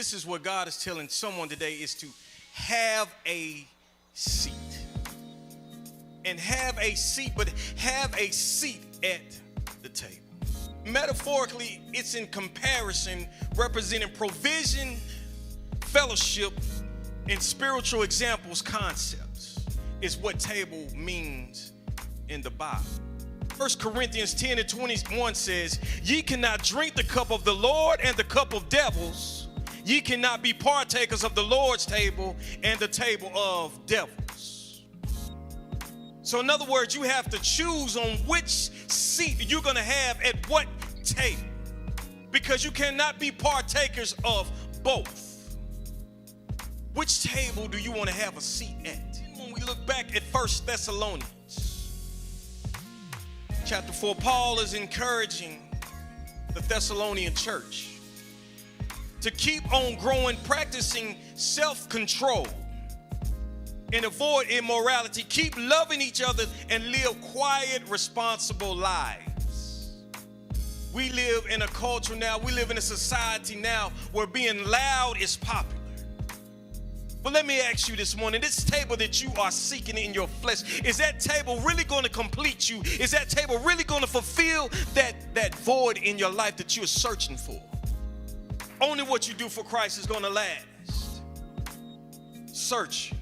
This is what God is telling someone today, is to have a seat. And have a seat, but have a seat at the table. Metaphorically, it's in comparison, representing provision, fellowship, and spiritual examples, concepts, is what table means in the Bible. 1 Corinthians 10 and 21 says, ye cannot drink the cup of the Lord and the cup of devils. Ye cannot be partakers of the Lord's table and the table of devils. So in other words, you have to choose on which seat you're going to have at what table, because you cannot be partakers of both. Which table do you want to have a seat at? When we look back at 1 Thessalonians chapter 4, Paul is encouraging the Thessalonian church to keep on growing, practicing self-control and avoid immorality. Keep loving each other and live quiet, responsible lives. We live in a culture now, we live in a society now where being loud is popular. But let me ask you this morning, this table that you are seeking in your flesh, is that table really going to complete you? Is that table really going to fulfill that void in your life that you're searching for? Only what you do for Christ is going to last. Searching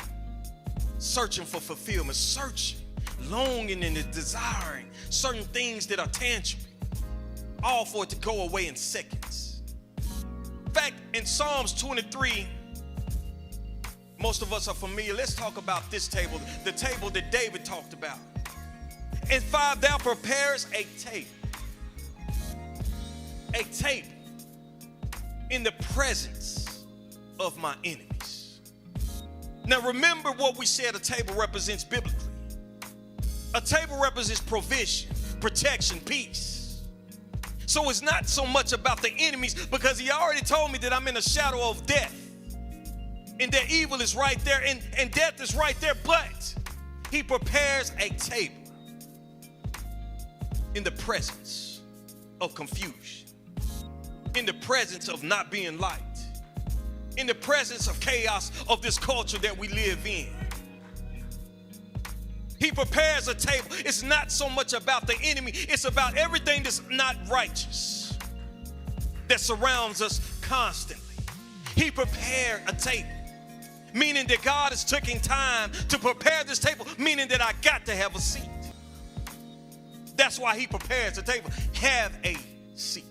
for fulfillment, searching, longing and desiring certain things that are tangible, all for it to go away in seconds. In fact, in Psalms 23, most of us are familiar. Let's talk about this table, the table that David talked about. In 5, thou preparest a table in the presence of my enemies. Now remember what we said a table represents biblically. A table represents provision, protection, peace. So it's not so much about the enemies, because he already told me that I'm in a shadow of death, and that evil is right there, and death is right there. But he prepares a table in the presence of confusion, in the presence of not being liked, in the presence of chaos of this culture that we live in. He prepares a table. It's not so much about the enemy, it's about everything that's not righteous that surrounds us constantly. He prepared a table, meaning that God is taking time to prepare this table, meaning that I got to have a seat. That's why he prepares a table. Have a seat.